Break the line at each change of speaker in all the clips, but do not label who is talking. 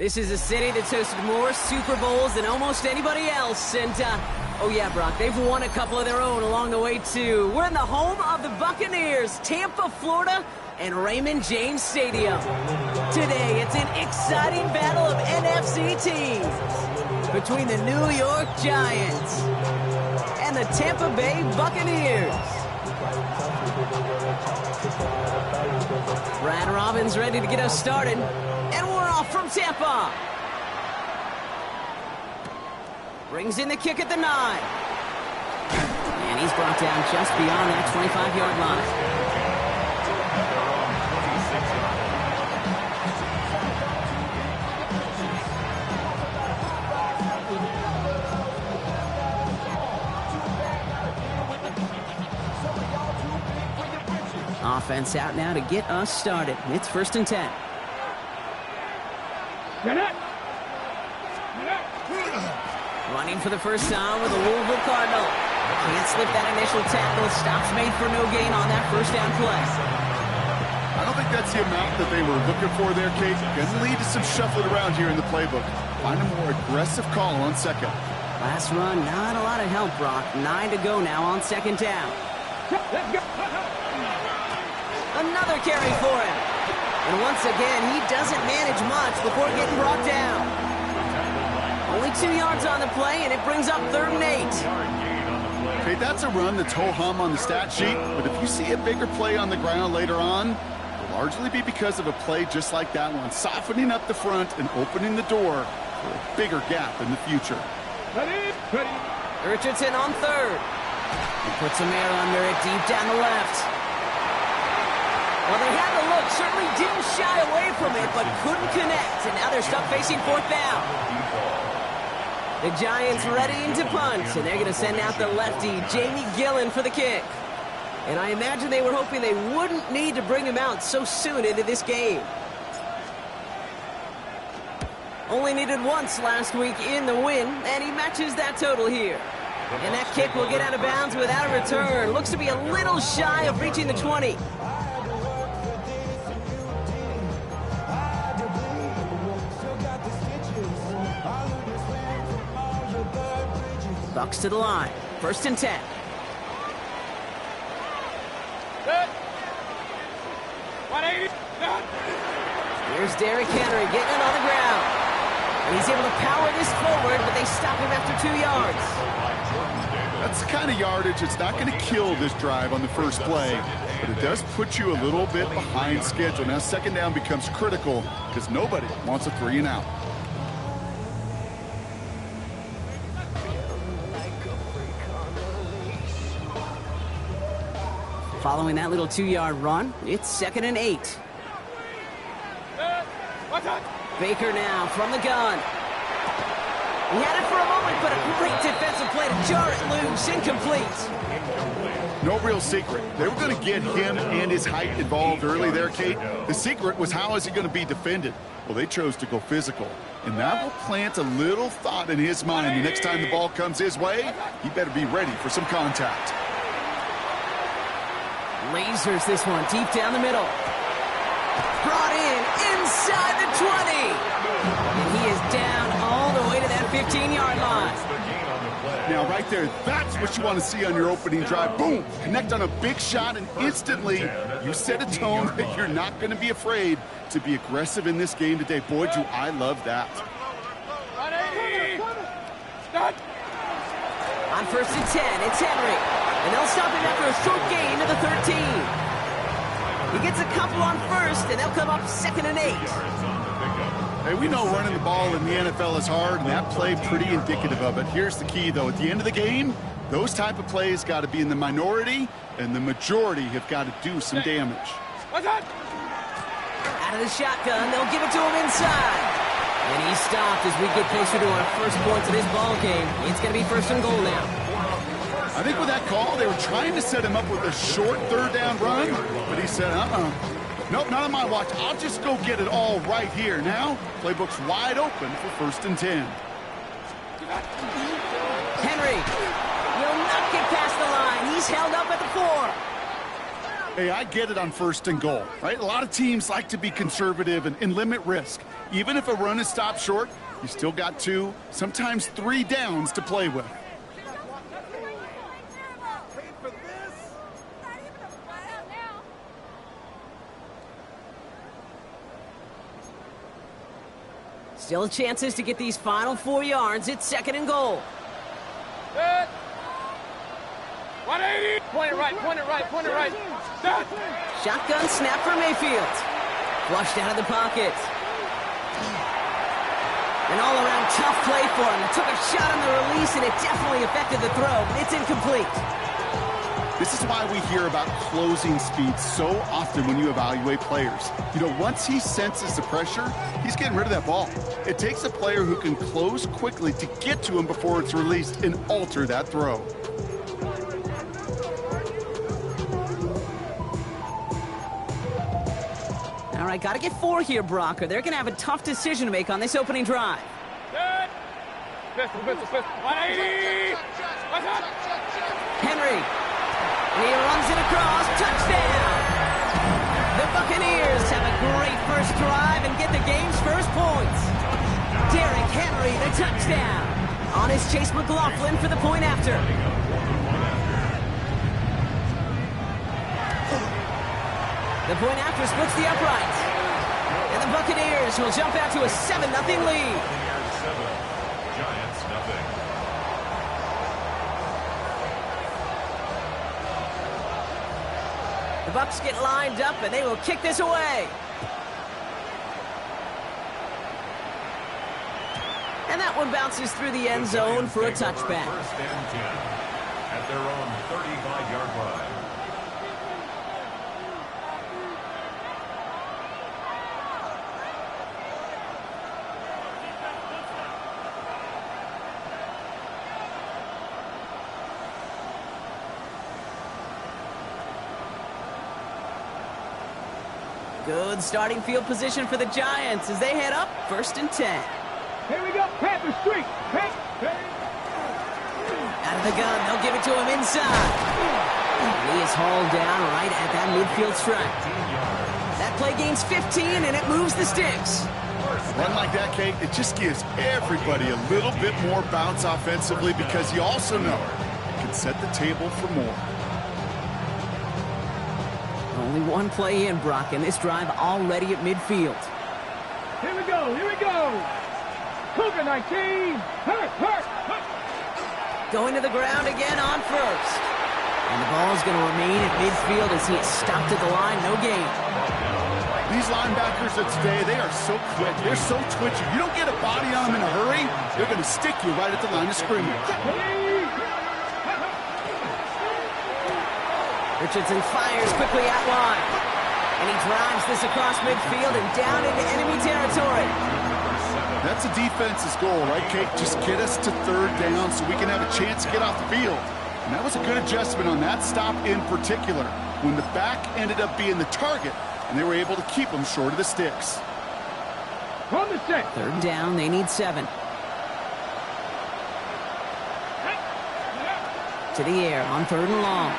This is a city that's hosted more Super Bowls than almost anybody else. And, oh yeah, Brock, they've won a couple of their own along the way, too. We're in the home of the Buccaneers, Tampa, Florida, and Raymond James Stadium. Today, it's an exciting battle of NFC teams between the New York Giants and the Tampa Bay Buccaneers. Brad Robbins ready to get us started. And we're off from Tampa. Brings in the kick at the 9. And he's brought down just beyond that 25-yard line. Offense out now to get us started. It's 1st and 10. Running for the first time with the Louisville Cardinal. Can't slip that initial tackle. Stops made for no gain on that first down play.
I don't think that's the amount that they were looking for there, Kate. Going to lead to some shuffling around here in the playbook. Find a more aggressive call on second.
Last run, not a lot of help, Brock. 9 to go now on 2nd down. Another carry for him. And once again, he doesn't manage much before getting brought down. Only 2 yards on the play, and it brings up 3rd and 8.
Okay, that's a run that's ho-hum on the stat sheet, but if you see a bigger play on the ground later on, it'll largely be because of a play just like that one, softening up the front and opening the door for a bigger gap in the future.
Richardson on 3rd. He puts some air under it deep down the left. Well, they had the look, certainly didn't shy away from it, but couldn't connect, and now they're stuck facing 4th down. The Giants ready to punt, and they're going to send out the lefty, Jamie Gillen, for the kick. And I imagine they were hoping they wouldn't need to bring him out so soon into this game. Only needed once last week in the win, and he matches that total here. And that kick will get out of bounds without a return. Looks to be a little shy of reaching the 20. Bucks to the line. 1st and 10. Here's Derrick Henry getting it on the ground. And he's able to power this forward, but they stop him after 2 yards.
That's the kind of yardage that's not going to kill this drive on the first play, but it does put you a little bit behind schedule. Now 2nd down becomes critical because nobody wants a 3 and out.
Following that little 2-yard run, it's 2nd and 8. Baker now from the gun. He had it for a moment, but a great defensive play to jar it loose, incomplete.
No real secret. They were going to get him and his height involved early there, Kate. The secret was how is he going to be defended? Well, they chose to go physical, and that will plant a little thought in his mind. The next time the ball comes his way, he better be ready for some contact.
Lasers this one deep down the middle. Brought in inside the 20. And he is down all the way to that 15-yard line.
Now, right there, that's what you want to see on your opening drive. Boom! Connect on a big shot, and instantly you set a tone that you're not going to be afraid to be aggressive in this game today. Boy, do I love that.
On 1st and 10, it's Henry. And they'll stop him after a short gain to the 13. He gets a couple on 1st, and they'll come up 2nd and 8.
Hey, we know running the ball in the NFL is hard, and that play pretty indicative of it. Here's the key, though. At the end of the game, those type of plays got to be in the minority, and the majority have got to do some damage.
Out of the shotgun, they'll give it to him inside. And he's stopped as we get closer to our first points of this ball game. It's going to be 1st and goal now.
I think with that call, they were trying to set him up with a short 3rd down run, but he said, nope, not on my watch. I'll just go get it all right here. Now, playbook's wide open for 1st and 10.
Henry will not get past the line. He's held up at the 4.
Hey, I get it on 1st and goal, right? A lot of teams like to be conservative and limit risk. Even if a run is stopped short, you still got 2, sometimes 3 downs to play with.
Still chances to get these final 4 yards. It's 2nd and goal.
Set. 180. Point it right, point it right, point it right. Set.
Shotgun snap for Mayfield. Flushed out of the pocket. An all-around tough play for him. He took a shot on the release, and it definitely affected the throw, but it's incomplete.
This is why we hear about closing speed so often when you evaluate players. You know, once he senses the pressure, he's getting rid of that ball. It takes a player who can close quickly to get to him before it's released and alter that throw.
All right, got to get 4 here, Brock, or they're going to have a tough decision to make on this opening drive.
Set. Pistol, pistol, pistol. 180.
Henry. And he runs it across. Touchdown! The Buccaneers have a great first drive and get the game's first points. Derrick Henry, the touchdown. On is Chase McLaughlin for the point after. The point after splits the upright. And the Buccaneers will jump out to a 7-0 lead.
Giants nothing.
The Bucs get lined up, and they will kick this away. And that one bounces through the end zone for a touchback.
First and 10 at their own 35-yard line.
Good starting field position for the Giants as they head up 1st and 10.
Here we go, Panther Street. Hey.
Out of the gun, they'll give it to him inside. And he is hauled down right at that midfield stripe. That play gains 15, and it moves the sticks.
Run like that, Kate, it just gives everybody a little bit more bounce offensively because you also know it can set the table for more.
Only one play in, Brock, and this drive already at midfield.
Here we go, here we go. Cougar 19. Hurt.
Going to the ground again on first. And the ball's going to remain at midfield as he is stopped at the line, no gain.
These linebackers of today, they are so quick. They're so twitchy. You don't get a body on them in a hurry, they're going to stick you right at the line of scrimmage.
Richardson fires quickly out wide. And he drives this across midfield and down into enemy territory.
That's a defense's goal, right, Kate? Just get us to 3rd down so we can have a chance to get off the field. And that was a good adjustment on that stop in particular, when the back ended up being the target, and they were able to keep them short of the sticks.
On the set.
3rd down, they need 7. To the air on 3rd and long.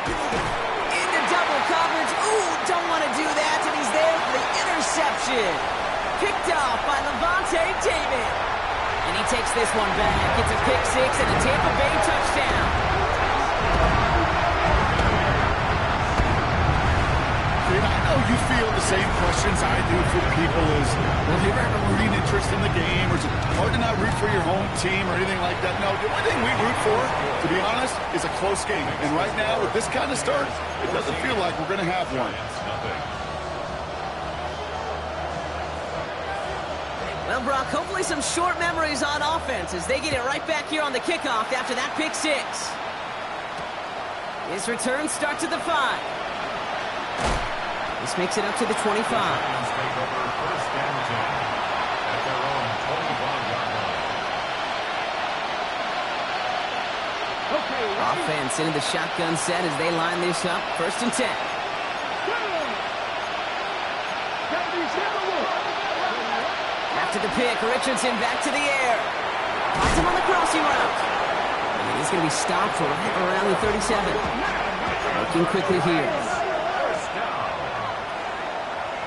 Into double coverage. Ooh, don't want to do that, and he's there for the interception. Picked off by Levante David. And he takes this one back. It's a pick 6 and a Tampa Bay touchdown.
I know you feel the same questions I do for people as, well, do you ever rooting interest in the game, or is it hard to not root for your home team or anything like that? No, the only thing we root for, to be honest, is a close game. And right now, with this kind of start, it doesn't feel like we're going to have one.
Well, Brock, hopefully some short memories on offense as they get it right back here on the kickoff after that pick 6. His return starts at the 5. This makes it up to the 25.
First and 10 at their own 25-yard line.
Offense into the shotgun set as they line this up. 1st and 10. After the pick, Richardson back to the air. Finds him on the crossing route. And he's going to be stopped right around the 37. Looking quickly here.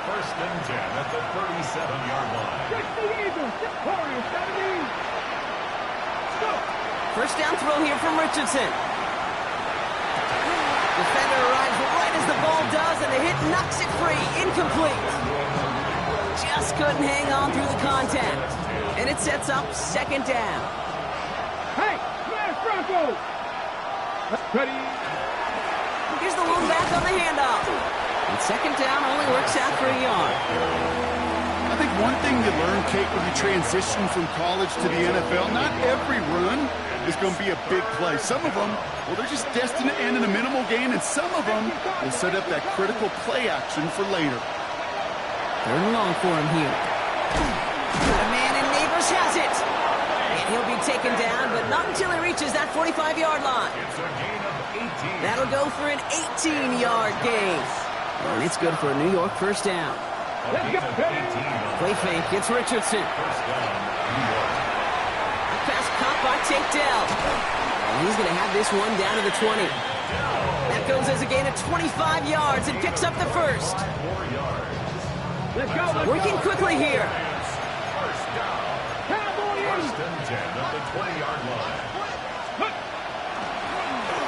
First and 10 at the 37-yard line.
60 Eagles. Warriors 70. Go.
First down throw here from Richardson. Defender arrives right as the ball does, and the hit knocks it free. Incomplete. Just couldn't hang on through the contact. And it sets up second down.
Hey, smash Bronco. Ready.
Here's the lone back on the handoff. And second down only works out for a yard.
I think one thing you learn, Kate, when you transition from college to the NFL, not every run is going to be a big play. Some of them, well, they're just destined to end in a minimal gain, and some of them will set up that critical play action for later.
Third and long for him here. Got a man, and Neighbors has it. And he'll be taken down, but not until he reaches that 45-yard line.
It's a gain of 18.
That'll go for an 18-yard gain. And it's good for a New York first down.
A gain of 18.
Play fake, it's Richardson.
First down, New York.
Pass caught by Takedale. And he's going to have this one down to the 20. That goes as a gain of 25 yards and picks up the first.
4 yards.
Let's go.
Working quickly here.
First down. First and 10 at the 20-yard line.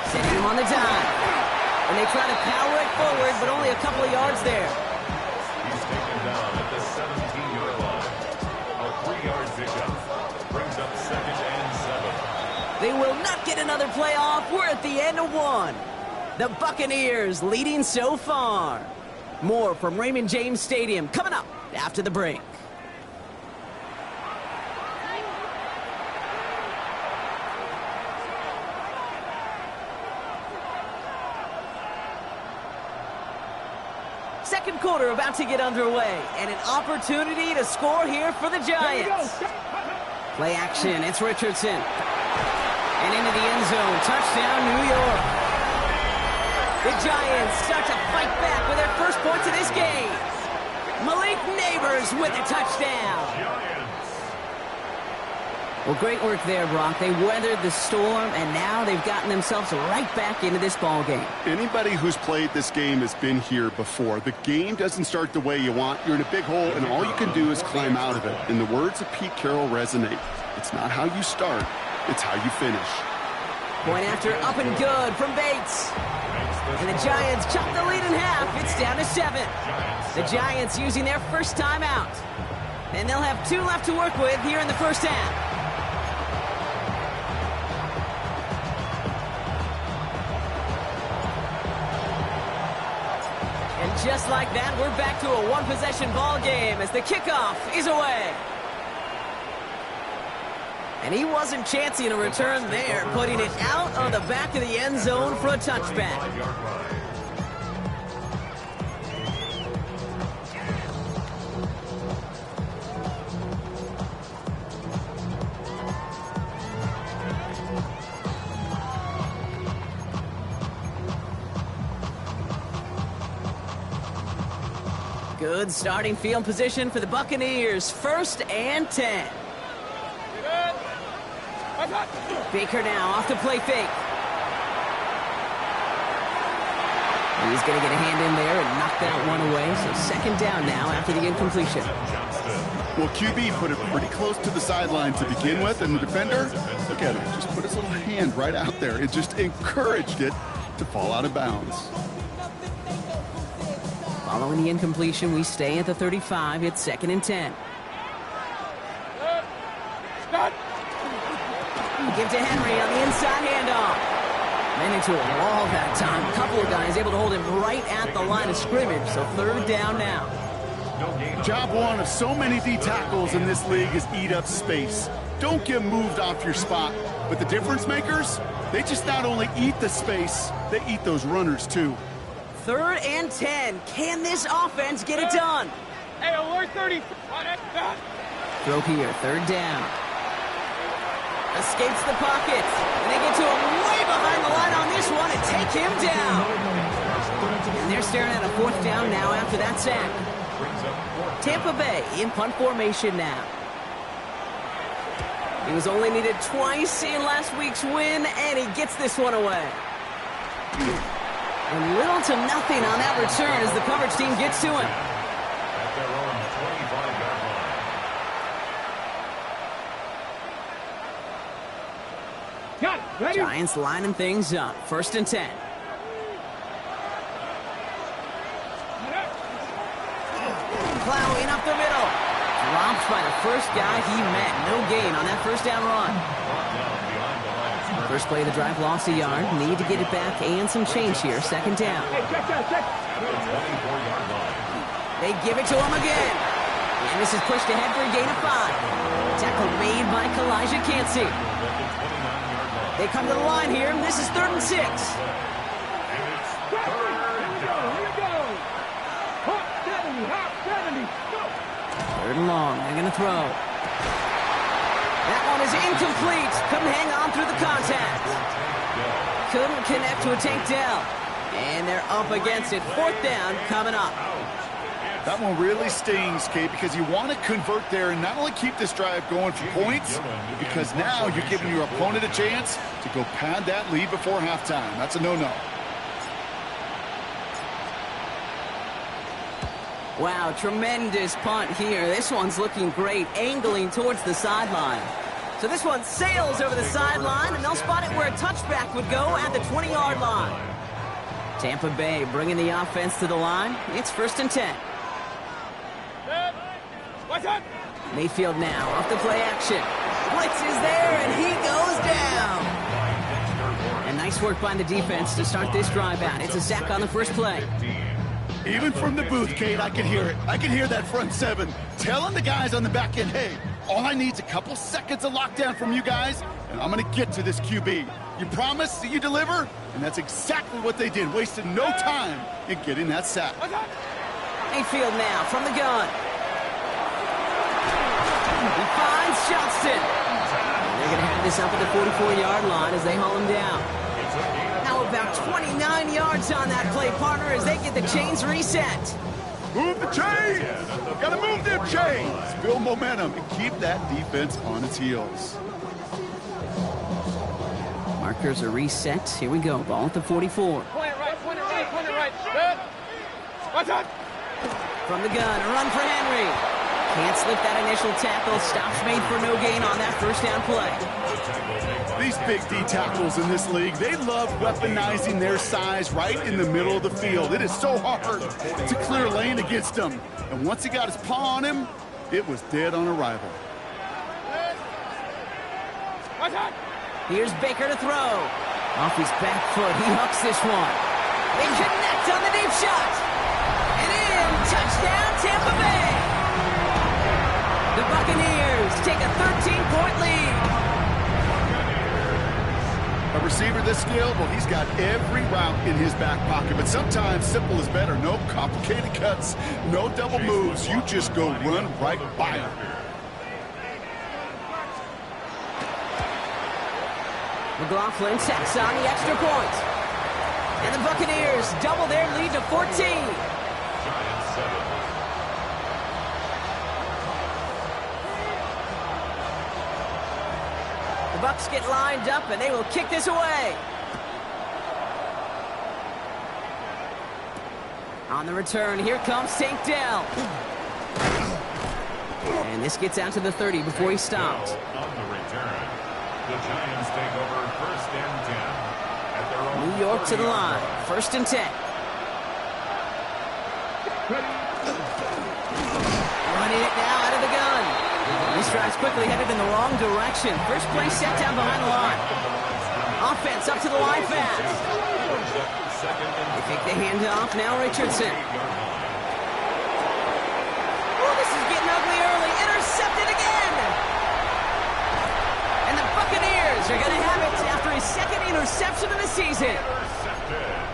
Sending him on the dive. And they try to power it forward, but only a couple of yards there.
He's taken down at the 17-yard line. A 3-yard pickup. Brings up second and 7.
They will not get another playoff. We're at the end of one. The Buccaneers leading so far. More from Raymond James Stadium coming up after the break. Second quarter about to get underway, and an opportunity to score here for the Giants. Play action, it's Richardson. And into the end zone, touchdown New York. The Giants start to fight back with their first points of this game. Malik Neighbors with a touchdown. Well, great work there, Brock. They weathered the storm, and now they've gotten themselves right back into this ball game.
Anybody who's played this game has been here before. The game doesn't start the way you want. You're in a big hole, and all you can do is climb out of it. And the words of Pete Carroll resonate. It's not how you start, it's how you finish.
Point after up and good from Bates. And the Giants chop the lead in half. It's down to 7. The Giants using their first time out. And they'll have 2 left to work with here in the first half. And just like that, we're back to a one-possession ball game as the kickoff is away. And he wasn't chancing a return there, putting it out on the back of the end zone for a touchback. Good starting field position for the Buccaneers. First and 10. Baker now off to play fake. He's going to get a hand in there and knock that one away. So second down now after the incompletion.
Well, QB put it pretty close to the sideline to begin with, and the defender, look at him, just put his little hand right out there. It just encouraged it to fall out of bounds.
Following the incompletion, we stay at the 35. It's second and 10. Give to Henry on the inside handoff. Ran into a wall that time. A couple of guys able to hold him right at the line of scrimmage. So third down now.
Job one of so many D tackles in this league is eat up space. Don't get moved off your spot. But the difference makers, they just not only eat the space, they eat those runners too.
Third and 10. Can this offense get it done?
Hey, alert 30.
Throw here, third down. Escapes the pocket. And they get to him way behind the line on this one and take him down. And they're staring at a fourth down now after that sack. Tampa Bay in punt formation now. He was only needed twice in last week's win, and he gets this one away. And little to nothing on that return as the coverage team gets to him.
At their own
Ready?
Giants lining things up. 1st and 10. Plowing up the middle. Dropped by the first guy he met. No gain on that 1st down run. First play of the drive, lost a yard. Need to get it back and some change here. 2nd down.
Hey, check that, check.
They give it to him again. And this is pushed ahead for a gain of 5. Tackle made by Kalijah Cansey. They come to the line here. This is 3rd and 6.
Here we go, here we go. Hot 70, hot 70. Go.
3rd and long. They're going to throw. That one is incomplete. Couldn't hang on through the contact. Couldn't connect to a tank down. And they're up against it. 4th down coming up.
That one really stings, Kate, because you want to convert there and not only keep this drive going for points, because now you're giving your opponent a chance to go pad that lead before halftime. That's a no-no.
Wow, tremendous punt here. This one's looking great, angling towards the sideline. So this one sails over the sideline, and they'll spot it where a touchback would go at the 20-yard line. Tampa Bay bringing the offense to the line. It's 1st and 10. Mayfield now off the play action. Blitz is there, and he goes down. And nice work by the defense to start this drive out. It's a sack on the first play.
Even from the booth, Kate, I can hear it. I can hear that front 7 telling the guys on the back end, hey, all I need is a couple seconds of lockdown from you guys, and I'm going to get to this QB. You promise that you deliver? And that's exactly what they did, wasted no time in getting that sack.
Mayfield now from the gun. He finds Johnston. They're going to have this up at the 44-yard line as they haul him down. Now about 29 yards on that play, partner, as they get the chains reset.
Move the chains! Gotta move them chains! Build momentum and keep that defense on its heels.
Markers are reset. Here we go. Ball at the 44.
Point it right, point it right, point it right. Good. Watch out.
From the gun, a run for Henry. Can't slip that initial tackle. Stops made for no gain on that 1st down play.
These big D tackles in this league, they love weaponizing their size right in the middle of the field. It is so hard to clear lane against them. And once he got his paw on him, it was dead on arrival.
Here's Baker to throw. Off his back foot, he hooks this one. They connect on the deep shot. And in, touchdown Tampa Bay. The Buccaneers take a 13-point lead.
A receiver this skilled, well, he's got every route in his back pocket, but sometimes simple is better. No complicated cuts, no double moves. You just go run right by him.
McLaughlin tacks on the extra point. And the Buccaneers double their lead to 14.
Giants 7.
The Bucs get lined up, and they will kick this away. On the return, here comes Tank Dell. And this gets out to the 30 before he stops.
On the return, the Giants take over 1st and 10 at their own
New York to the
40-yard
line. 1st and 10. Running it now out of the gun. This drive's quickly headed in the wrong direction. First play set down behind the line. Offense up to the line fast. They take the handoff. Now Richardson. Oh, this is getting ugly early. Intercepted again. And the Buccaneers are going to have it after his 2nd interception of the season.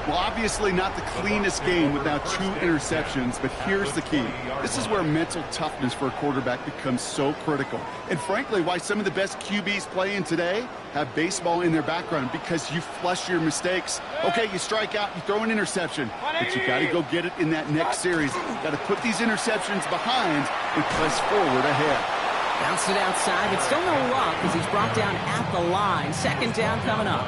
Well, obviously not the cleanest game with now 2 interceptions, but here's the key. This is where mental toughness for a quarterback becomes so critical. And frankly, why some of the best QBs playing today have baseball in their background, because you flush your mistakes. Okay, you strike out, you throw an interception, but you got to go get it in that next series. Got to put these interceptions behind and press forward ahead.
Bounced it outside, but still no luck as he's brought down at the line. 2nd down coming up.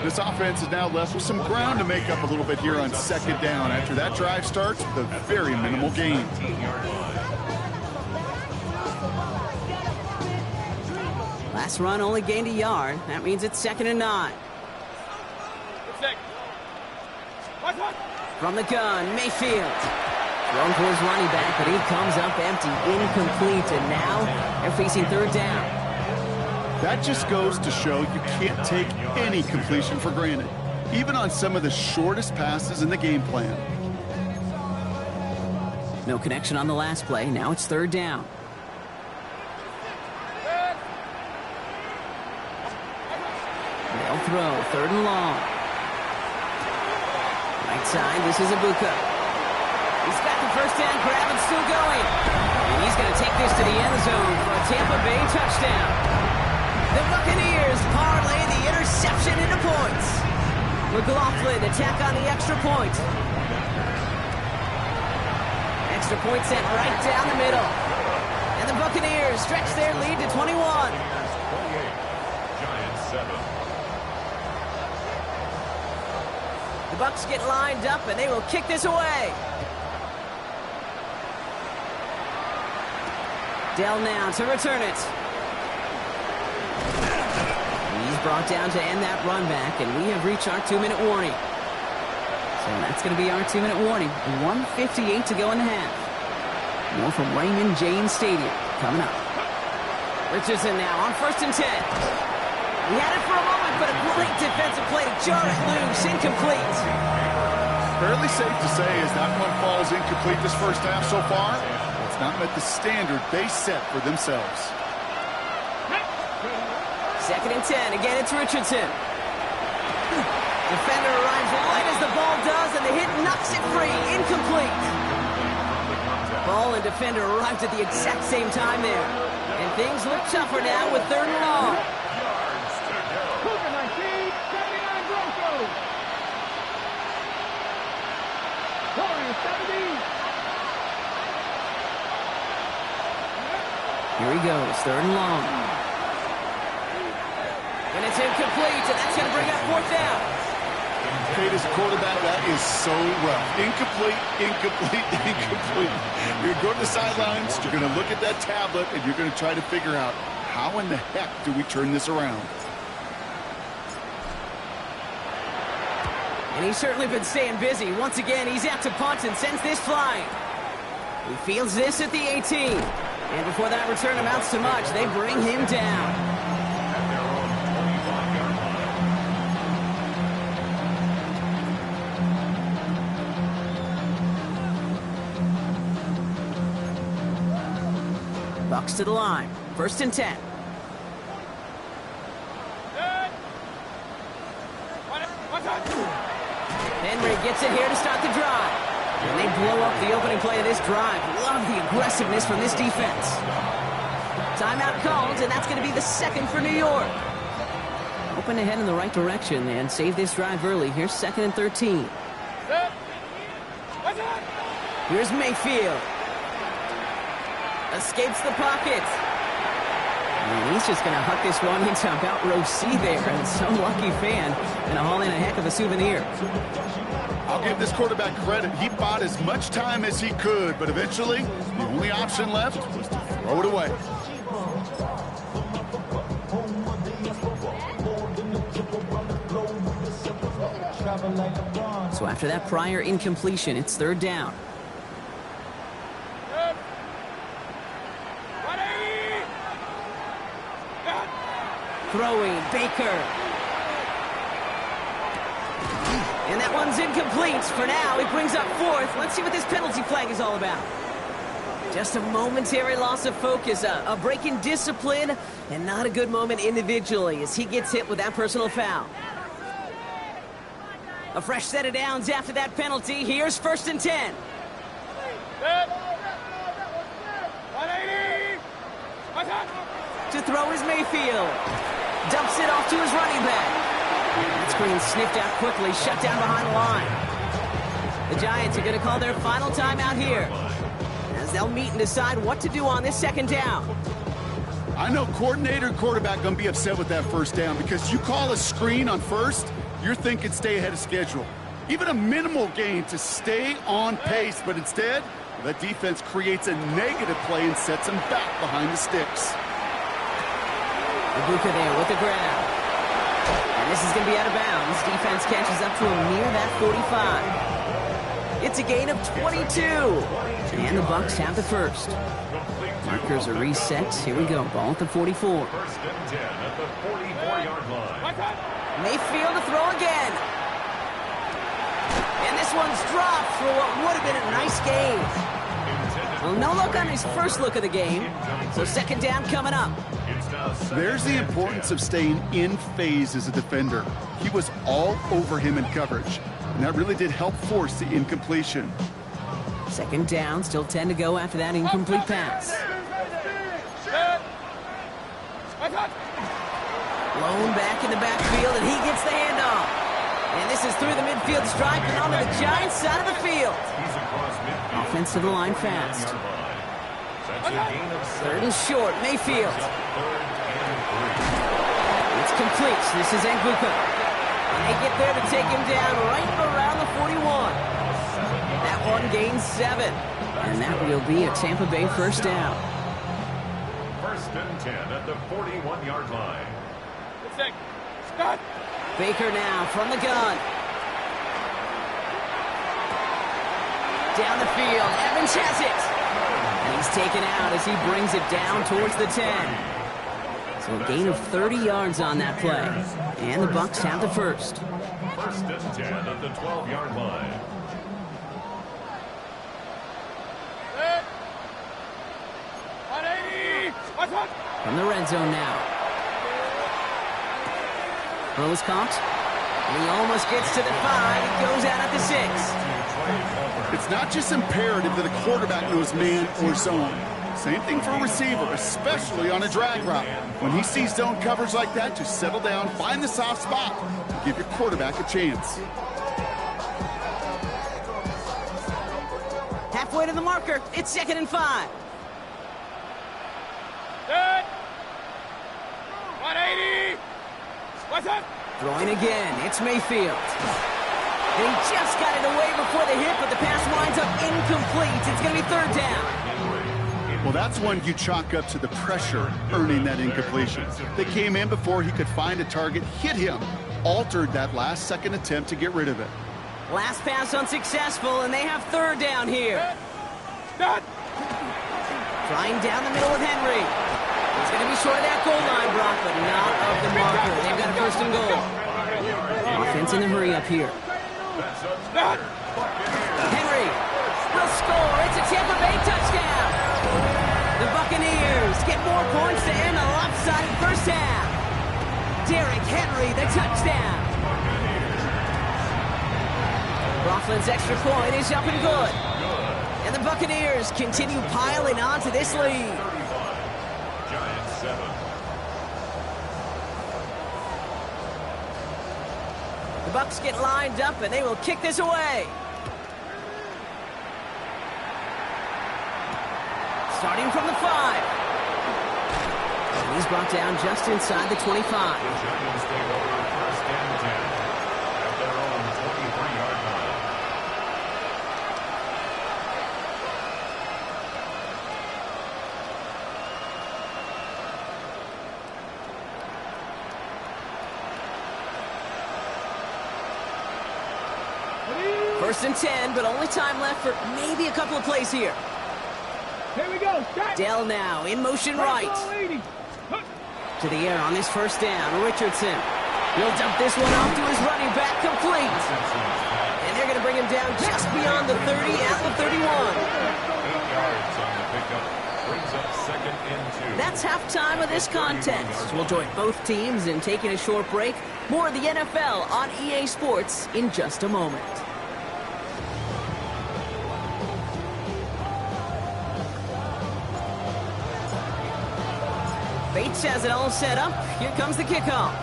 This offense is now left with some ground to make up a little bit here on 2nd down. After that drive starts, the very minimal gain.
Last run only gained a yard. That means it's 2nd and 9. From the gun, Mayfield. Thrown for his running back, but he comes up empty, incomplete, and now they're facing 3rd down.
That just goes to show you can't take any completion for granted, even on some of the shortest passes in the game plan.
No connection on the last play. Now it's 3rd down. They'll throw, 3rd and long. Right side, this is Ibuka. He's got the first down grab and still going. And he's going to take this to the end zone for a Tampa Bay touchdown. The Buccaneers parlay the interception into points. McLaughlin attack on the extra point. Extra point sent right down the middle. And the Buccaneers stretch their lead to 21.
28, Giants 7.
The Bucs get lined up, and they will kick this away. Dell now to return it. He's brought down to end that run back, and we have reached our 2-minute warning. So that's going to be our 2-minute warning. 1:58 to go in the half. More from Raymond James Stadium coming up. Richardson now on 1st and 10. He had it for a moment, but a great defensive play to jar it loose. Incomplete.
Fairly safe to say as that one falls incomplete this first half so far, it's not met the standard they set for themselves.
2nd and 10. Again, it's Richardson. Defender arrives right as the ball does, and the hit knocks it free. Incomplete. Ball and defender arrived at the exact same time there. And things look tougher now with 3rd and long.
Cougar 19, 79 Broncos. Scoring 70.
Here he goes, 3rd and long. And it's incomplete, and that's going to bring up 4th down.
Kate, as a quarterback, that is so rough. Incomplete, incomplete, incomplete. You're going to go to the sidelines, you're going to look at that tablet, and you're going to try to figure out how in the heck do we turn this around.
And he's certainly been staying busy. Once again, he's out to punt and sends this flying. He fields this at the 18. And before that return amounts to much, they bring him down. Bucs to the line. 1st and 10. Henry gets it here to start the drive. And they blow up the opening play of this drive. Love the aggressiveness from this defense. Timeout called, and that's going to be the 2nd for New York. Open ahead in the right direction and save this drive early. Here's 2nd and 13. Here's Mayfield. Escapes the pocket. And he's just going to huck this one into about row C there. And some lucky fan going to haul in a heck of a souvenir.
I'll give this quarterback credit. He bought as much time as he could, but eventually the only option left was to throw it away.
So after that prior incompletion, it's 3rd down. Throwing, Baker. And that one's incomplete. For now, it brings up 4th. Let's see what this penalty flag is all about. Just a momentary loss of focus, a break in discipline, and not a good moment individually as he gets hit with that personal foul. A fresh set of downs after that penalty. Here's 1st and 10. To throw is Mayfield. Dumps it off to his running back. That screen sniffed out quickly, shut down behind the line. The Giants are going to call their final timeout here, as they'll meet and decide what to do on this 2nd down.
I know coordinator and quarterback going to be upset with that 1st down because you call a screen on 1st, you're thinking stay ahead of schedule. Even a minimal gain to stay on pace, but instead, that defense creates a negative play and sets them back behind the sticks.
Ibuka there with the grab. And this is going to be out of bounds. Defense catches up to him near that 45. It's a gain of 22. And the Bucks have the first. Markers are reset. Here we go. Ball at the 44.
First and 10 at the 44-yard line.
Mayfield to throw again. And this one's dropped for what would have been a nice gain. Well, no look on his first look of the game. So second down coming up.
There's the importance of staying in phase as a defender. He was all over him in coverage, and that really did help force the incompletion.
Second down, still 10 to go after that incomplete pass. Blown back in the backfield, and he gets the handoff. And this is through the midfield stripe and onto the Giants side of the field. Offense to the line fast. Third and short, Mayfield. It's complete. This is Ibuka. And they get there to take him down right around the 41. That one gains 7. And that will be a Tampa Bay first down.
First and 10 at the 41-yard line.
Scott.
Baker now from the gun. Down the field. Evans has it. And he's taken out as he brings it down towards the 10. So a gain of 30 yards on that play. And the Bucks have the first.
First and 10 at the 12-yard line.
From the red zone now. Throws caught. And he almost gets to the 5. He goes out at the 6.
It's not just imperative that a quarterback knows man or zone. Same thing for a receiver, especially on a drag route. When he sees zone coverage like that, just settle down, find the soft spot, and give your quarterback a chance.
Halfway to the marker. It's second and 5.
Good. 180. What's up?
Throwing again. It's Mayfield. And he just got it away before the hit, but the pass winds up incomplete. It's going to be third down.
Well, that's one you chalk up to the pressure earning that incompletion. They came in before he could find a target, hit him, altered that last-second attempt to get rid of it.
Last pass unsuccessful, and they have third down here.
Done.
Trying down the middle with Henry. It's going to be short of that goal line, Brock, but not of the marker. They've got a first and goal. Offense in the hurry up here.
Done.
Henry will score. It's a Tampa Bay touchdown. The Buccaneers get more points to end a lopsided first half. Derrick Henry, the touchdown. Coughlin's extra point is up and good. And the Buccaneers continue piling on to this lead.
Giants 7.
The Bucs get lined up, and they will kick this away. Starting from the 5. And he's brought down just inside the 25.
The Giants take over first and 10 at their own 23-yard line.
First and 10, but only time left for maybe a couple of plays here.
Here we go. Start.
Dell now in motion right. To the air on this first down. Richardson. He'll dump this one off to his running back, complete. And they're going to bring him down just beyond the 30 at the 31.
8 yards on the pickup. Brings up second and 2.
That's halftime of this contest. We'll join both teams in taking a short break. More of the NFL on EA Sports in just a moment. Bates has it all set up. Here comes the kickoff.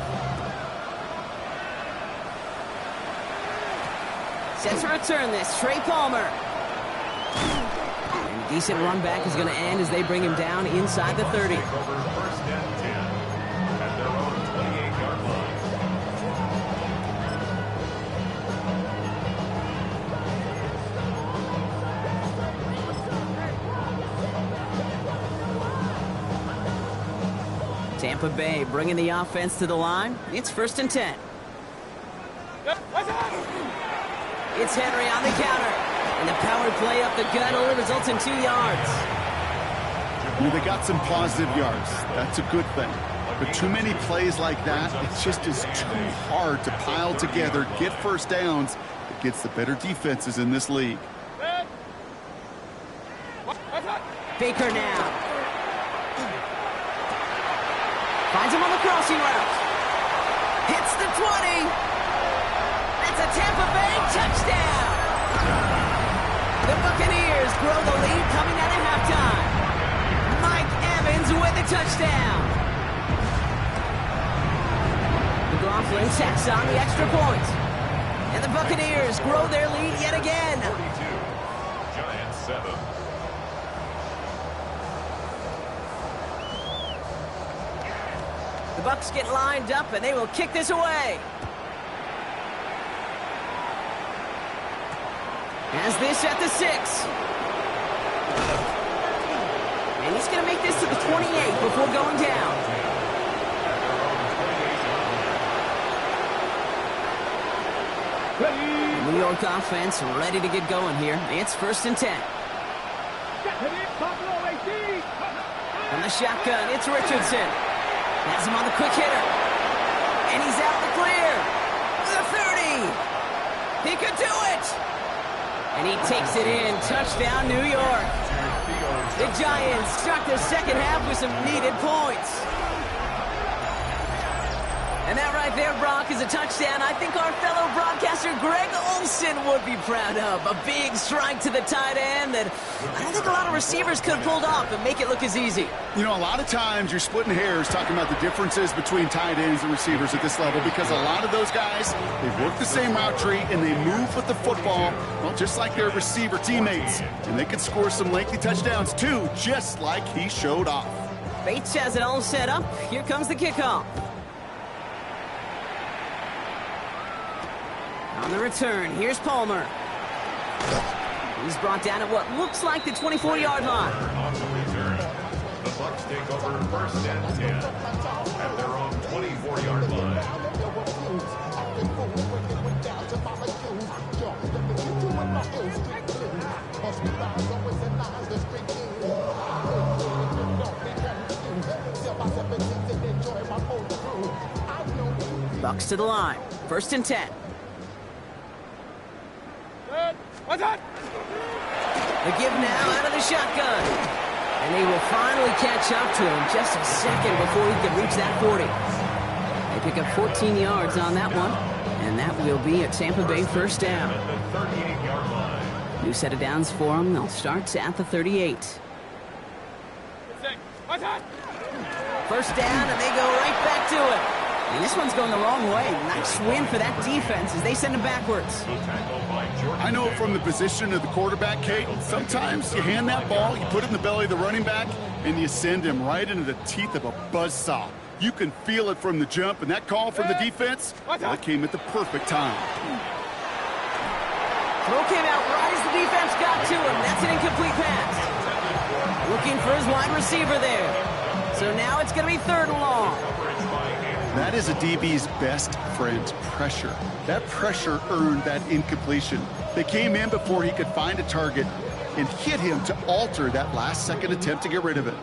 Set to return this, Trey Palmer. And decent run back is going to end as they bring him down inside the 30.
Take over first and 10 at their own 28-yard line.
Tampa Tampa Bay bringing the offense to the line. It's 1st and 10. It's Henry on the counter. And the power play up the gut only results in 2 yards.
They got some positive yards. That's a good thing. But too many plays like that, it just is too hard to pile together, get first downs against the better defenses in this league.
Baker now. Finds him on the crossing route. Hits the 20. That's a Tampa Bay touchdown. The Buccaneers grow the lead coming out of halftime. Mike Evans with the touchdown. McLaughlin tacks on the extra point. And the Buccaneers grow their lead yet again.
42. Giants 7.
The Bucs get lined up, and they will kick this away. Has this at the 6. And he's going to make this to the 28 before going down. The New York offense ready to get going here. It's 1st and 10. From the shotgun, it's Richardson. Has him on the quick hitter. And he's out in the clear. The 30. He could do it. And he takes it in. Touchdown, New York. The Giants start their second half with some needed points. And that right there, Brock, is a touchdown I think our fellow broadcaster Greg Olsen would be proud of. A big strike to the tight end that I don't think a lot of receivers could have pulled off and make it look as easy.
You know, a lot of times you're splitting hairs talking about the differences between tight ends and receivers at this level because a lot of those guys, they work the same route tree and they move with the football, well, just like their receiver teammates. And they can score some lengthy touchdowns too, just like he showed off.
Bates has it all set up. Here comes the kickoff. On the return, here's Palmer. He's brought down at what looks like the 24-yard line.
On the return, the Bucs take over 1st and 10 at their own 24-yard line.
Bucs to the line. 1st and 10. The give now out of the shotgun. And he will finally catch up to him just a second before he can reach that 40. They pick up 14 yards on that one. And that will be a Tampa Bay 1st down.
At the 38-yard line.
New set of downs for them. They'll start at the 38. 1st down, and they go right back to it. And this one's going the wrong way. Nice win for that defense as they send him backwards.
I know from the position of the quarterback, Kate, sometimes you hand that ball, you put it in the belly of the running back, and you send him right into the teeth of a buzzsaw. You can feel it from the jump, and that call from the defense, well, it came at the perfect time.
Throw came out right as the defense got to him. That's an incomplete pass. Looking for his wide receiver there. So now it's going to be 3rd and long.
That is a DB's best friend, pressure. That pressure earned that incompletion. They came in before he could find a target and hit him to alter that last-second attempt to get rid of it.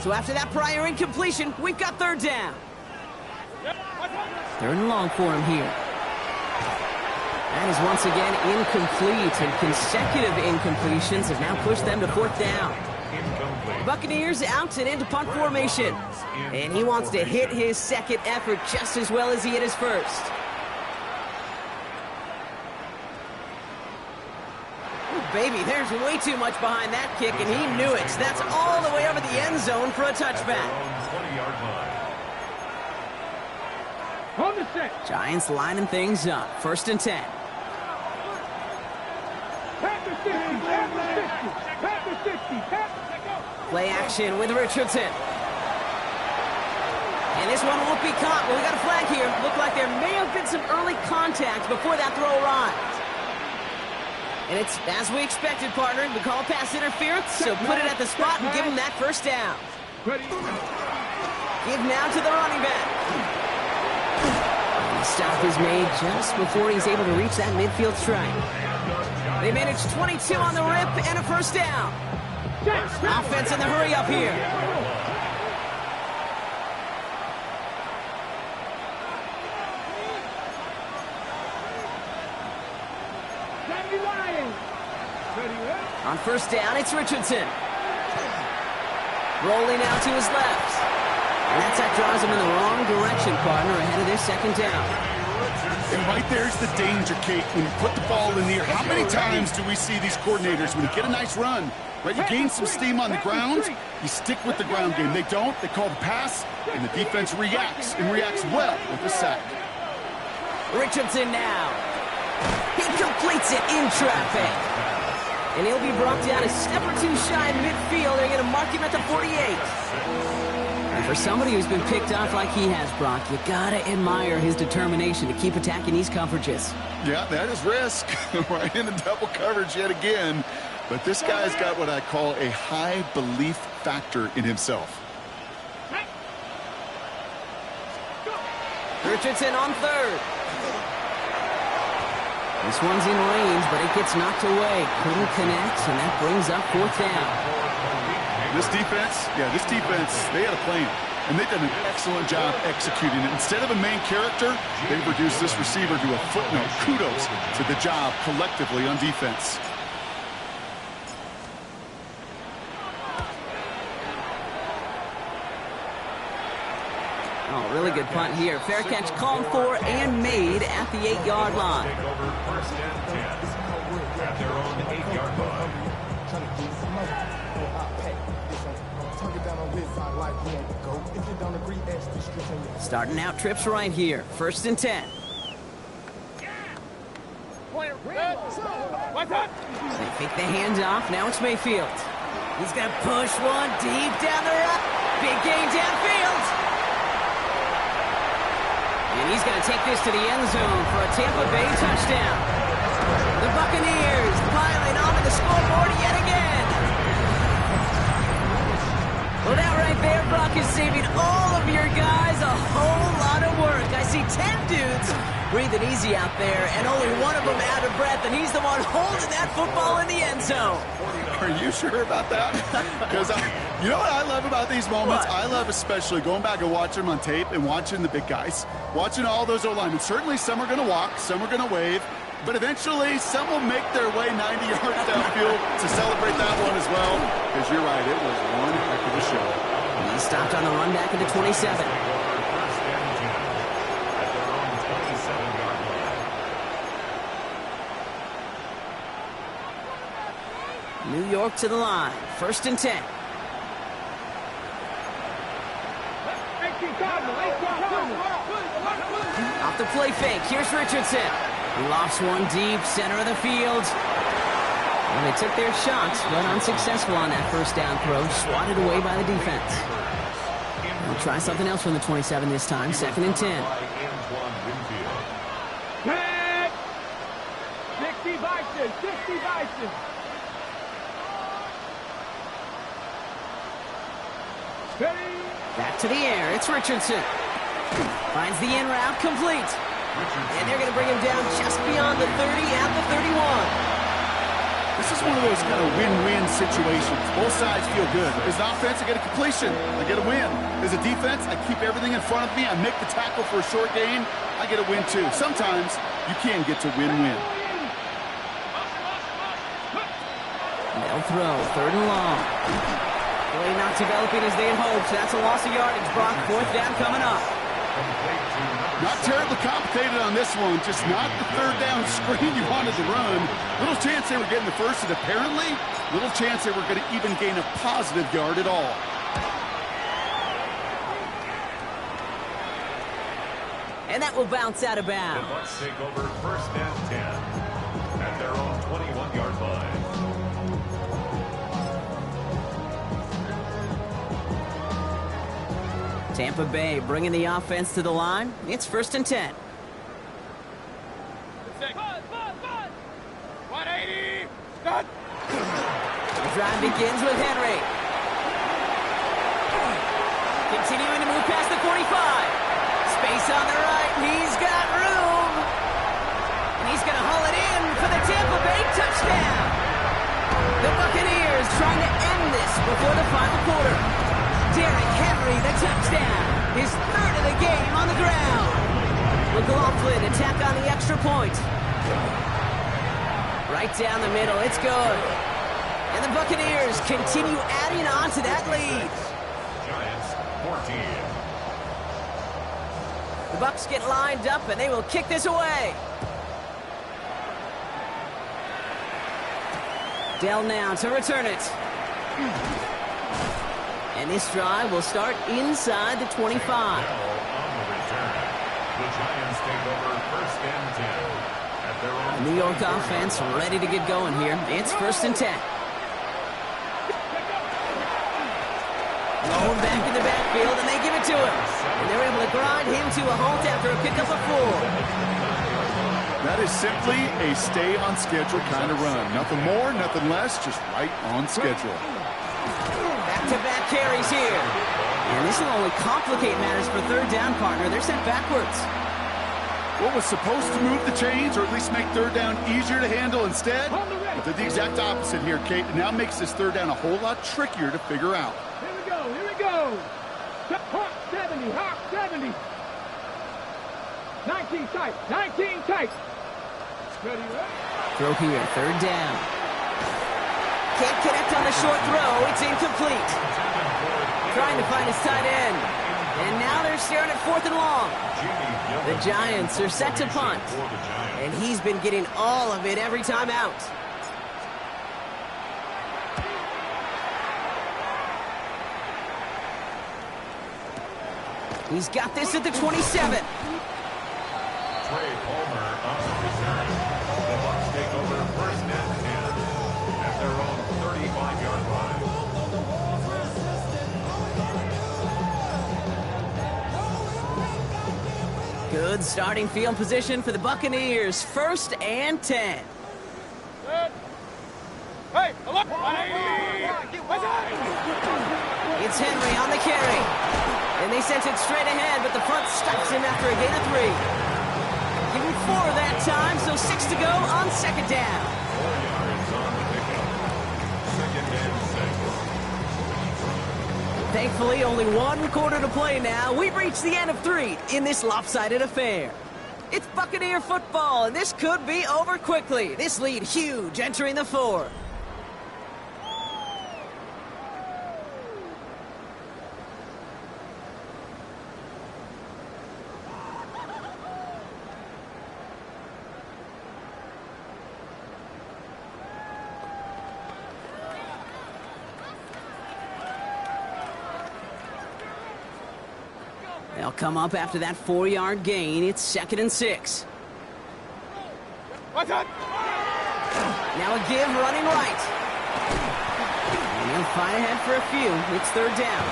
So after that prior incompletion, we've got 3rd down. 3rd and long for him here. That is once again incomplete, and consecutive incompletions have now pushed them to 4th down. Buccaneers out and into punt formation. And he wants to hit his second effort just as well as he hit his first. Ooh, baby, there's way too much behind that kick, and he knew it. That's all the way over the end zone for a touchback.
On the set.
Giants lining things up. 1st and 10.
Pass the 60. Pass the 60. Pass the 60. Pass the
Play action with Richardson. And this one won't be caught. Well, we got a flag here. Looked like there may have been some early contact before that throw arrived. And it's as we expected, partner. We call pass interference, so put it at the spot and give him that 1st down.
Ready.
Give now to the running back. And the stop is made just before he's able to reach that midfield strike. They manage 22 on the rip and a first down. Offense in the hurry up here. On first down, it's Richardson. Rolling out to his left. And that draws him in the wrong direction, partner, ahead of their second down.
And right there's the danger, Kate, when you put the ball in the air. How many times do we see these coordinators, when you get a nice run, right, you gain some steam on the ground, you stick with the ground game. They don't, they call the pass, and the defense reacts, and reacts well with the sack.
Richardson now. He completes it in traffic. And he'll be brought down a step or two shy in midfield. They're going to mark him at the 48. And for somebody who's been picked off like he has, Brock, you got to admire his determination to keep attacking these coverages.
Yeah, that is risk. Right into double coverage yet again. But this guy's got what I call a high belief factor in himself.
Richardson on third. This one's in range, but it gets knocked away. Couldn't connect, and that brings up fourth down.
This defense, they had a plan, and they've done an excellent job executing it. Instead of a main character, they've reduced this receiver to a footnote. Kudos to the job collectively on defense.
Oh, really good punt here. Fair catch called for and made at the 8-yard line.
Take over first and 10 at their own 8-yard line.
Starting out trips right here. First and 10. They fake the handoff. Now it's Mayfield. He's going to push one deep down the road. Big gain downfield. And he's going to take this to the end zone for a Tampa Bay touchdown. The Buccaneers piling onto the scoreboard yet again. Well, that right there, Brock, is saving all of your guys a whole lot of work. I see 10 dudes breathing easy out there, and only one of them out of breath, and he's the one holding that football in the end zone.
Are you sure about that? Because you know what I love about these moments?
What?
I love especially going back and watching them on tape and watching the big guys, watching all those O-linemen. Certainly some are going to walk, some are going to wave, but eventually some will make their way 90 yards downfield to celebrate that one as well. Because you're right, it was one heck of a show.
He stopped on the run back at the 27. New York to the line. First and 10. Off the play fake. Here's Richardson. He lofts one deep, center of the field. And they took their shots, but unsuccessful on that first down throw. Swatted away by the defense. We'll try something else from the 27 this time. Second and 10.
60 Bison, 60 Bison.
Back to the air. It's Richardson. Finds the in route complete. And they're going to bring him down just beyond the 30 at the 31.
This is one of those kind of win-win situations. Both sides feel good. As an offense, I get a completion. I get a win. As a defense, I keep everything in front of me. I make the tackle for a short gain. I get a win, too. Sometimes you can get to win-win.
They'll throw. Third and long. Play not developing as they had hoped. That's a loss of yardage. Brock, fourth down coming up.
Not terribly complicated on this one. Just not the third down screen you wanted to run. Little chance they were getting the first, and apparently little chance they were going to even gain a positive yard at all.
And that will bounce out of bounds.
The Bucs take over first and 10 at their own 21-yard line.
Tampa Bay bringing the offense to the line. It's first and 10.
180. Start.
The drive begins with Henry. Continuing to move past the 45. Space on the right, and he's got room. And he's going to haul it in for the Tampa Bay touchdown. The Buccaneers trying to end this before the final quarter. Derrick Henry, the touchdown. His third of the game on the ground. McLaughlin attack on the extra point. Right down the middle, it's good. And the Buccaneers continue adding on to that lead.
Giants 14.
The Bucs get lined up, and they will kick this away. Dell now to return it. And this drive will start inside the 25.
On the return. The Giants take over first and 10. At their own
New York offense ready to get going here. It's first and 10. Thrown back in the backfield, and they give it to him. And they're able to grind him to a halt after a pickup of 4.
That is simply a stay-on-schedule kind of run. Nothing more, nothing less, just right on schedule.
Back-to-back carries here. And this will only complicate matters for third down, partner. They're sent backwards.
What was supposed to move the chains, or at least make third down easier to handle instead, but did the exact opposite here, Kate. It now makes this third down a whole lot trickier to figure out.
Here we go. Hawk 70, Hawk 70. 19 tight, 19 tight. Ready, right?
Throw here, third down. Can't connect on the short throw. It's incomplete. Trying to find his tight end. And now they're staring at 4th and long. The Giants are set to punt. And he's been getting all of it every time out. He's got this at the 27.
Trey Palmer on the return. The Bucs take over first and 10 at their own 35-yard line.
Good starting field position for the Buccaneers. First and 10.
Hey, look!
It's Henry on the carry. And they sent it straight ahead, but the front stops him after a gain of 3. Give him 4 that time, so 6 to go on second down.
4 yards on the pickup. Second and 6.
Thankfully, only 1 quarter to play now. We've reached the end of 3 in this lopsided affair. It's Buccaneer football, and this could be over quickly. This lead huge entering the 4th. They'll come up after that 4-yard gain. It's 2nd and 6.
What's up?
Now a give running right. And he'll find ahead for a few. It's 3rd down.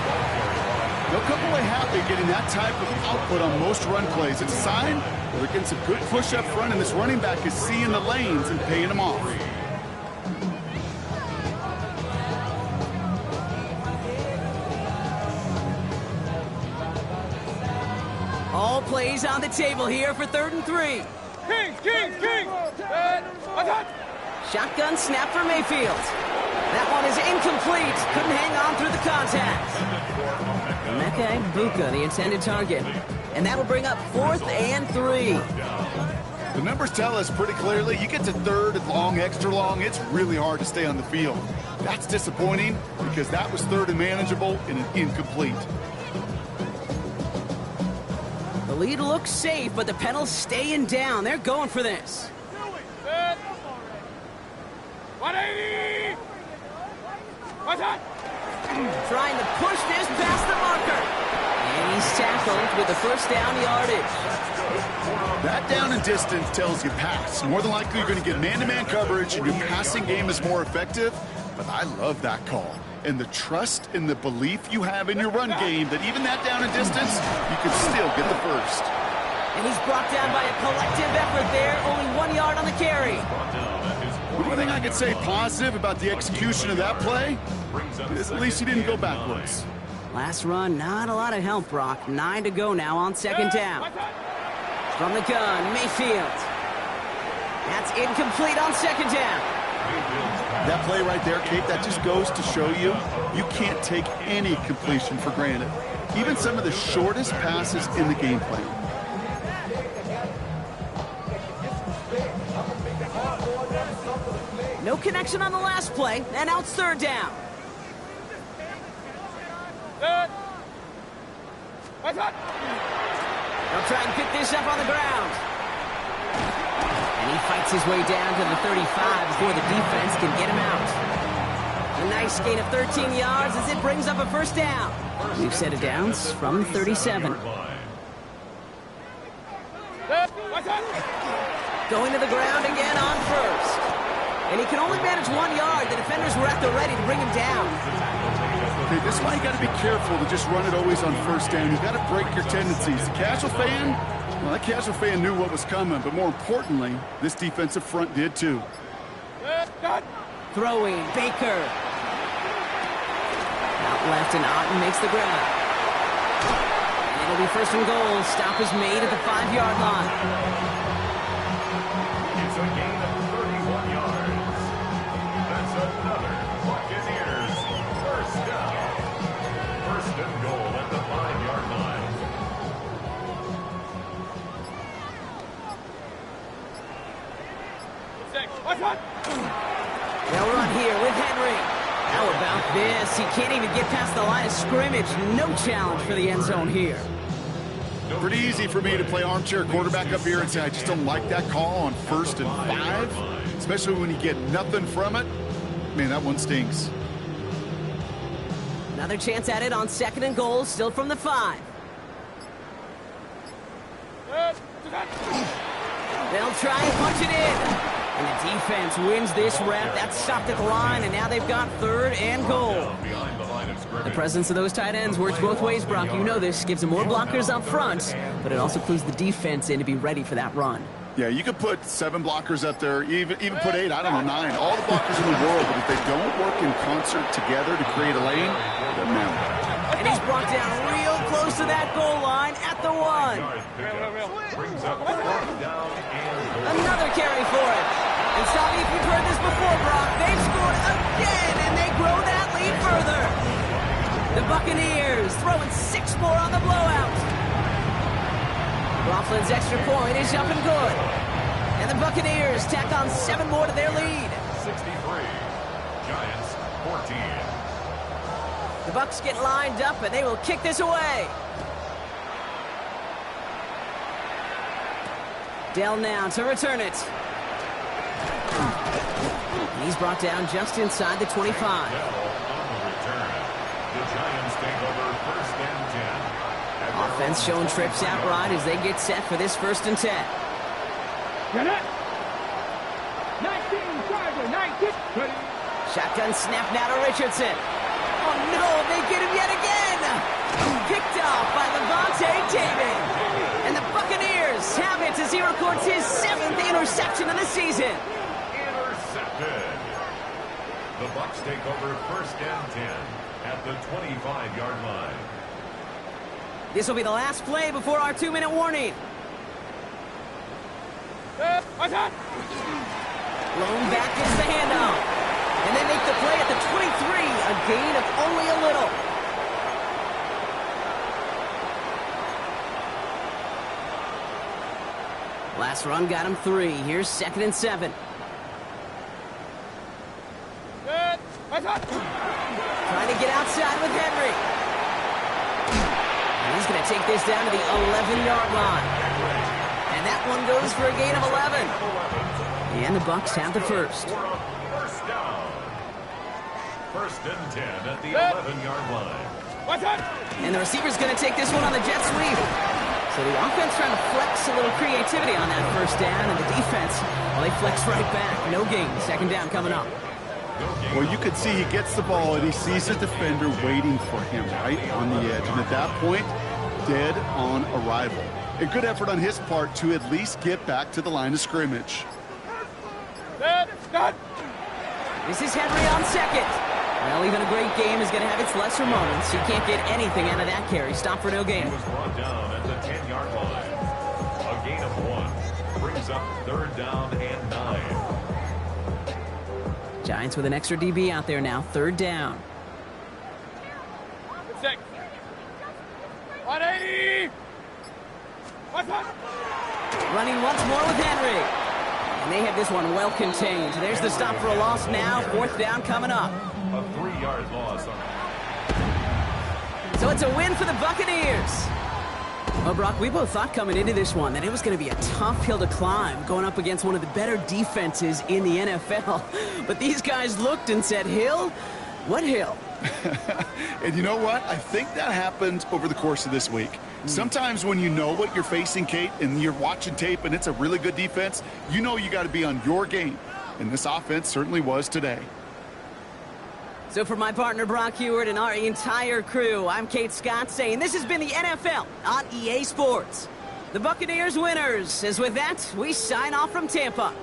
They'll come away happy getting that type of output on most run plays. It's a sign that they're getting some good push up front, and this running back is seeing the lanes and paying them off.
All plays on the table here for 3rd and 3.
King! What's up?
Shotgun snap for Mayfield. That one is incomplete. Couldn't hang on through the contact. Emeka Egbuka, the intended target. And that'll bring up 4th and 3.
The numbers tell us pretty clearly, you get to 3rd and long, extra long, it's really hard to stay on the field. That's disappointing because that was 3rd and manageable and an incomplete.
The lead looks safe, but the Penals staying down. They're going for this.
180! What's up?
Trying to push this past the marker. And he's tackled with the first down yardage.
That down and distance tells you pass. More than likely you're going to get man-to-man coverage and your passing game is more effective. But I love that call. And the trust and the belief you have in your run game that even that down and distance, you can still get the first.
And he's brought down by a collective effort there. Only 1 yard on the carry.
The only thing I could say positive about the execution of that play is at least he didn't go backwards.
Last run, not a lot of help, Brock. 9 to go now on second down. From the gun, Mayfield. That's incomplete on second down.
That play right there, Kate, that just goes to show you, you can't take any completion for granted. Even some of the shortest passes in the game plan.
No connection on the last play, and now it's third down. They'll try and pick this up on the ground. And he fights his way down to the 35 before the defense can get him out. A nice gain of 13 yards as it brings up a first down. We've set it downs from 37. Going to the ground again on first. And he can only manage 1 yard. The defenders were at the ready to bring him down.
Okay, this is why you got to be careful to just run it always on first down. You got to break your tendencies. The casual fan, well, that casual fan knew what was coming, but more importantly, this defensive front did too.
Throwing, Baker. Out left, and Otten makes the grab. And it'll be first and goal. Stop is made at the 5-yard line.
It's a gain of 31 yards. That's another Buccaneers first down. First and goal at the 5-yard line.
They'll run here with Henry. How about this? He can't even get past the line of scrimmage. No challenge for the end zone here.
Pretty easy for me to play armchair quarterback up here and say I just don't like that call on 1st and 5, especially when you get nothing from it. Man, that one stings.
Another chance at it on 2nd and goal, still from the 5. They'll try and punch it in. And the defense wins this rep. That's stopped at the line, and now they've got 3rd and goal. The presence of those tight ends works both ways, Brock. You know this. Gives them more blockers up front, but it also clues the defense in to be ready for that run.
Yeah, you could put 7 blockers up there, even put 8, I don't know, 9. All the blockers in the world, but if they don't work in concert together to create a lane, it doesn't matter.
And he's brought down real close to that goal line at the 1. Another carry for it. And Salvi, if you've heard this before, Brock, they've scored again, and they grow that lead further. The Buccaneers throwing 6 more on the blowout. Coughlin's extra point is up and good. And the Buccaneers tack on 7 more to their lead.
63. Giants 14.
The Bucs get lined up, and they will kick this away. Dell now to return it. He's brought down just inside the 25.
Dell on the return. The Giants take over 1st and 10.
Offense showing trips outright as they get set for this 1st and 10.
Get it. 19, Charger, 19. Ready.
Shotgun snap now to Richardson. Oh no, they get him yet again. Picked off by Levante David. And the Buccaneers have it as he records his 7th interception of the season.
Intercepted. The Bucs take over 1st and 10 at the 25-yard line.
This will be the last play before our 2-minute warning. Blown back gets the handoff. And they make the play at the 23, a gain of only a little. Last run got him 3. Here's 2nd and 7. Trying to get outside with Henry. And he's going to take this down to the 11-yard line. And that one goes for a gain of 11. And the Bucs have the first.
First down. 1st and 10 at the 11-yard line.
And the receiver's going to take this one on the jet sweep. So the offense trying to flex a little creativity on that 1st down, and the defense, well, they flex right back. No gain. 2nd down coming up.
Well, you could see he gets the ball, and he sees the defender waiting for him right on the edge. And at that point, dead on arrival. A good effort on his part to at least get back to the line of scrimmage.
This is Henry on 2nd. Well, even a great game is going to have its lesser moments. You can't get anything out of that carry. Stop for no gain.
He was brought down at the 10-yard line. A gain of 1 brings up 3rd down and 9.
Giants with an extra DB out there now. 3rd down.
6. 180.
Running once more with Henry. And they have this one well contained. There's the stop for a loss now. 4th down coming up.
A 3-yard loss.
So it's a win for the Buccaneers. Well, Brock, we both thought coming into this one that it was going to be a tough hill to climb going up against one of the better defenses in the NFL. But these guys looked and said, Hill? What hill?
And you know what? I think that happened over the course of this week. Sometimes when you know what you're facing, Kate, and you're watching tape and it's a really good defense, you know you got to be on your game. And this offense certainly was today.
So for my partner Brock Heward and our entire crew, I'm Kate Scott saying this has been the NFL on EA Sports. The Buccaneers winners. As with that, we sign off from Tampa.